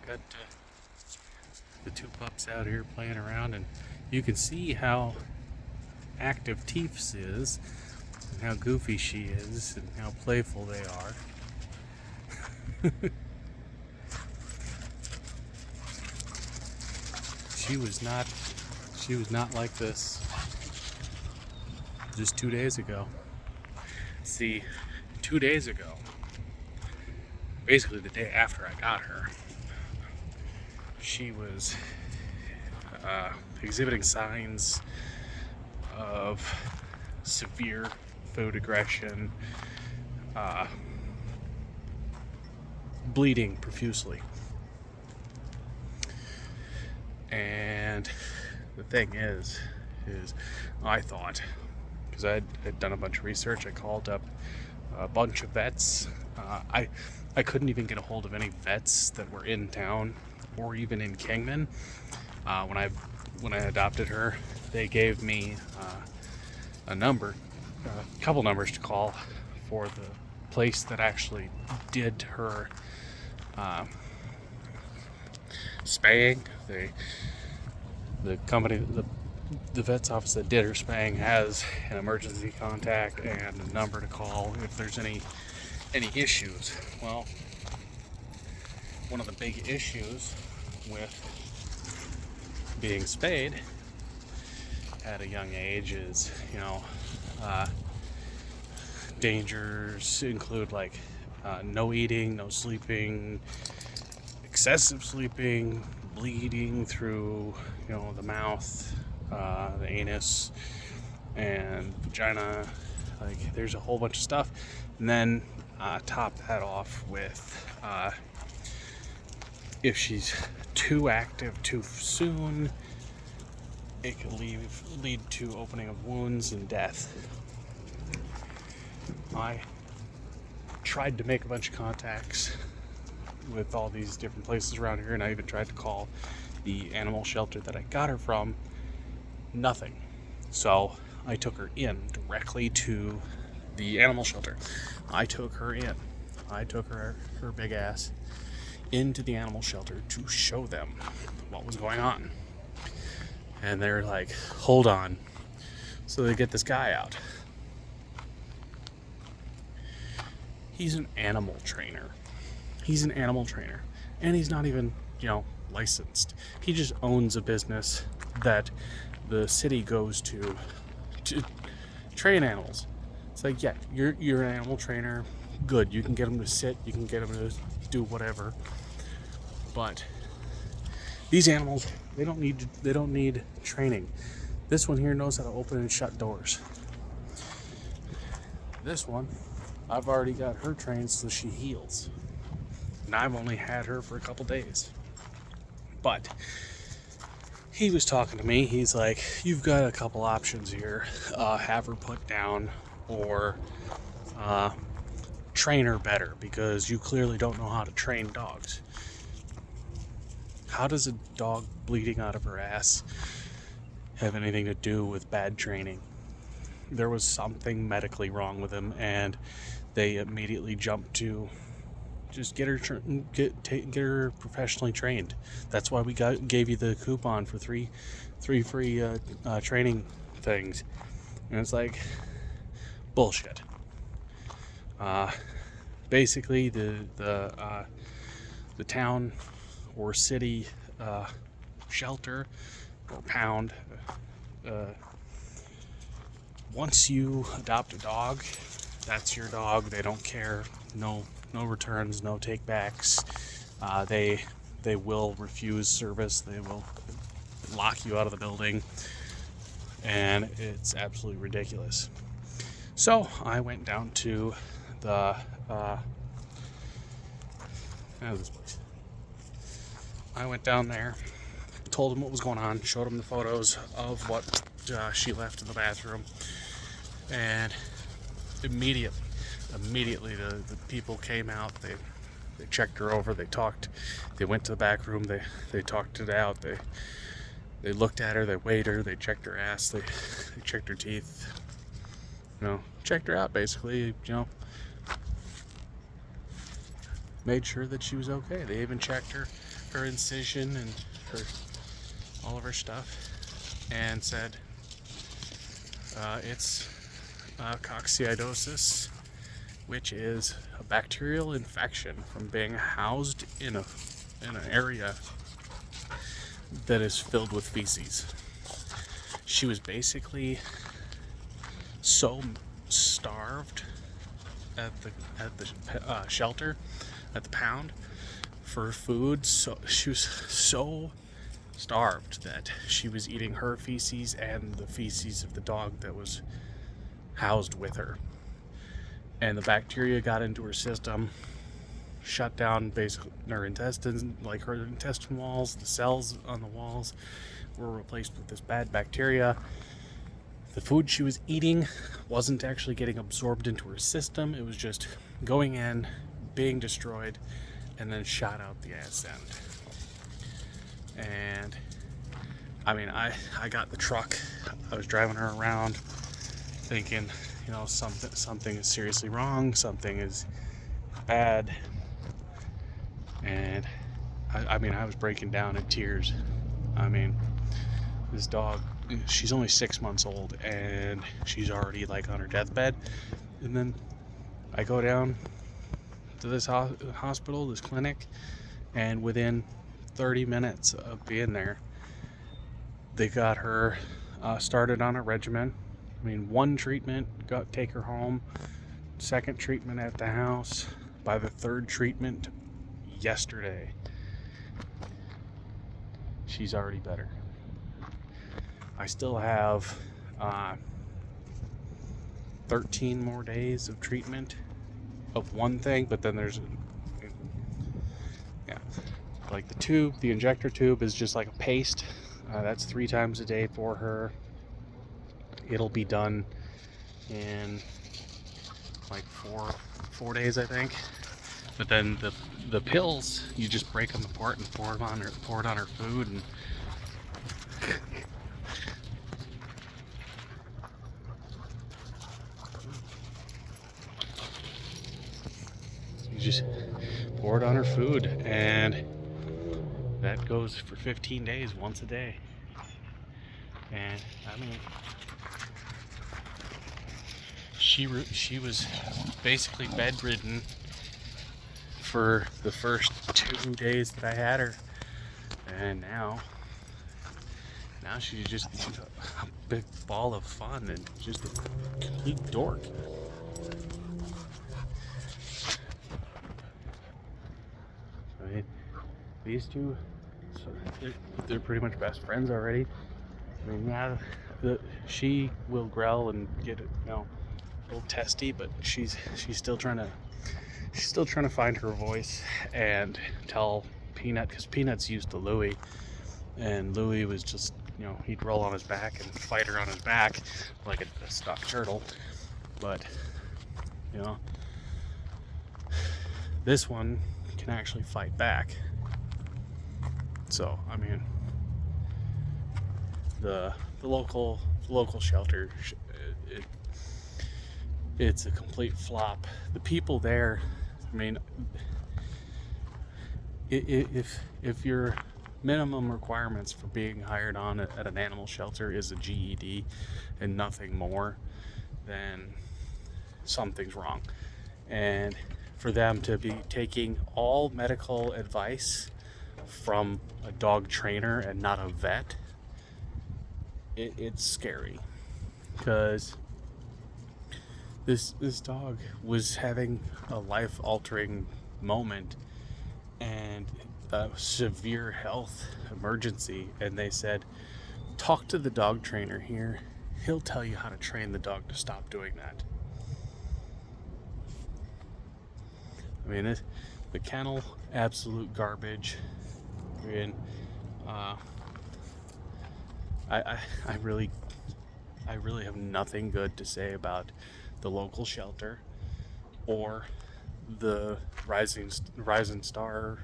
Got the two pups out here playing around, and you can see how active Teefs is, and how goofy she is, and how playful they are. She was not like this just 2 days ago. See, 2 days ago, basically the day after I got her, she was exhibiting signs of severe food aggression, bleeding profusely. And the thing is I thought, because I had done a bunch of research, I called up a bunch of vets. I couldn't even get a hold of any vets that were in town or even in Kingman. When I adopted her, they gave me a couple numbers to call for the place that actually did her spaying. The company, the vet's office that did her spaying has an emergency contact and a number to call if there's any issues. Well, one of the big issues with being spayed at a young age is, dangers include like no eating, no sleeping, excessive sleeping, bleeding through, the mouth, the anus, and vagina. Like, there's a whole bunch of stuff. And then top that off with if she's too active too soon, it could lead to opening of wounds and death. I tried to make a bunch of contacts with all these different places around here, and I even tried to call the animal shelter that I got her from. Nothing. So I took her in directly to the animal shelter. I took her big ass into the animal shelter to show them what was going on. And they're like, hold on. So they get this guy out. He's an animal trainer. And he's not even, licensed. He just owns a business that the city goes to train animals. It's like, yeah, you're an animal trainer. Good. You can get them to sit. You can get them to do whatever. But these animals, they don't need training. This one here knows how to open and shut doors. This one, I've already got her trained so she heals. And I've only had her for a couple days. But he was talking to me. He's like, you've got a couple options here. Have her put down, or train her better, because you clearly don't know how to train dogs. How does a dog bleeding out of her ass have anything to do with bad training? There was something medically wrong with him, and they immediately jumped to just get her professionally trained. That's why we gave you the coupon for three free training things. And it's like bullshit. Basically, the town or city shelter or pound, once you adopt a dog, that's your dog. They don't care. No returns, no take-backs. They will refuse service. They will lock you out of the building, and it's absolutely ridiculous. So I went down to this place. I went down there, told him what was going on, showed him the photos of what she left in the bathroom, and immediately the people came out. They checked her over. They went to the back room. They talked it out. They looked at her. They weighed her. They checked her ass. They checked her teeth. Checked her out basically. made sure that she was okay. They even checked her incision and all of her stuff, and said it's coccidiosis, which is a bacterial infection from being housed in an area that is filled with feces. She was basically so starved at the shelter, at the pound, for food. So she was so starved that she was eating her feces and the feces of the dog that was housed with her. And the bacteria got into her system, shut down basically her intestines, like her intestine walls. The cells on the walls were replaced with this bad bacteria. The food she was eating wasn't actually getting absorbed into her system. It was just going in, being destroyed, and then shot out the ass end. And I mean, I got the truck. I was driving her around thinking, you know, something is seriously wrong, something is bad. And I mean, I was breaking down in tears. I mean, this dog, she's only 6 months old and she's already like on her deathbed. And then I go down to this hospital, this clinic, and within 30 minutes of being there, they got her started on a regimen. I mean, one treatment, take her home, second treatment at the house. By the third treatment yesterday, she's already better. I still have 13 more days of treatment of one thing, but then there's like the injector tube is just like a paste. That's 3 times a day for her. It'll be done in like four days, I think. But then the pills, you just break them apart and pour it on her food, and you just pour it on her food, and that goes for 15 days, once a day. And I mean, she was basically bedridden for the first 2 days that I had her, and now she's just a big ball of fun and just a complete dork. I mean, these two, they're pretty much best friends already. I mean, yeah, she will growl and get a little testy, but she's still trying to find her voice and tell Peanut, because Peanut's used to Louie, and Louie was just, he'd roll on his back and fight her on his back like a stuck turtle. But this one can actually fight back. So I mean, the local shelter, it's a complete flop. The people there, I mean, if your minimum requirements for being hired on at an animal shelter is a GED and nothing more, then something's wrong. And for them to be taking all medical advice from a dog trainer and not a vet, it's scary, because this dog was having a life-altering moment and a severe health emergency, and they said, talk to the dog trainer here, he'll tell you how to train the dog to stop doing that. I mean, the kennel, absolute garbage. I mean, I really have nothing good to say about the local shelter or the Rising Star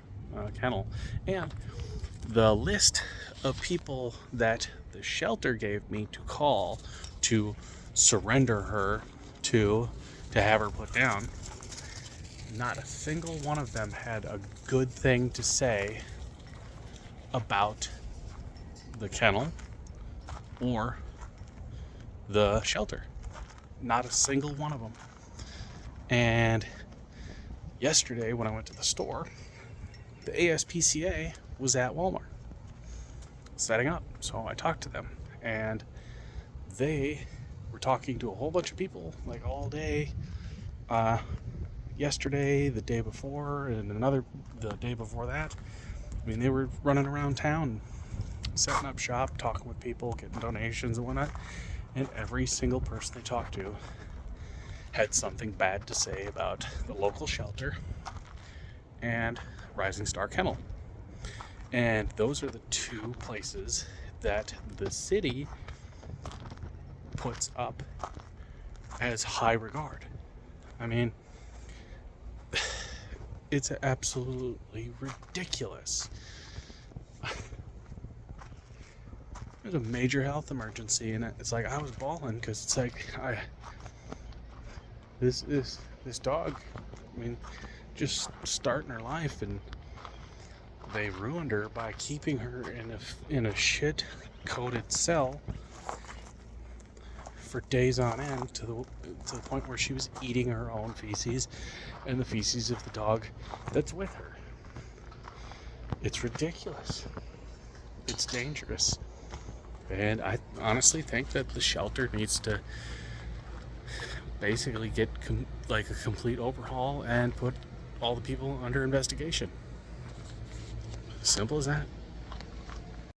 kennel. And the list of people that the shelter gave me to call to surrender her to have her put down, not a single one of them had a good thing to say about the kennel or the shelter. Not a single one of them. And yesterday when I went to the store, the ASPCA was at Walmart setting up. So I talked to them, and they were talking to a whole bunch of people like all day. Yesterday, the day before, and the day before that. I mean, they were running around town, setting up shop, talking with people, getting donations and whatnot. And every single person they talked to had something bad to say about the local shelter and Rising Star Kennel. And those are the two places that the city puts up as high regard. I mean, it's absolutely ridiculous. There's a major health emergency, and it's like I was bawling because it's like this dog, I mean, just starting her life, and they ruined her by keeping her in a shit coated cell for days on end to the point where she was eating her own feces and the feces of the dog that's with her. It's ridiculous. It's dangerous. And I honestly think that the shelter needs to basically get a complete overhaul and put all the people under investigation. Simple as that.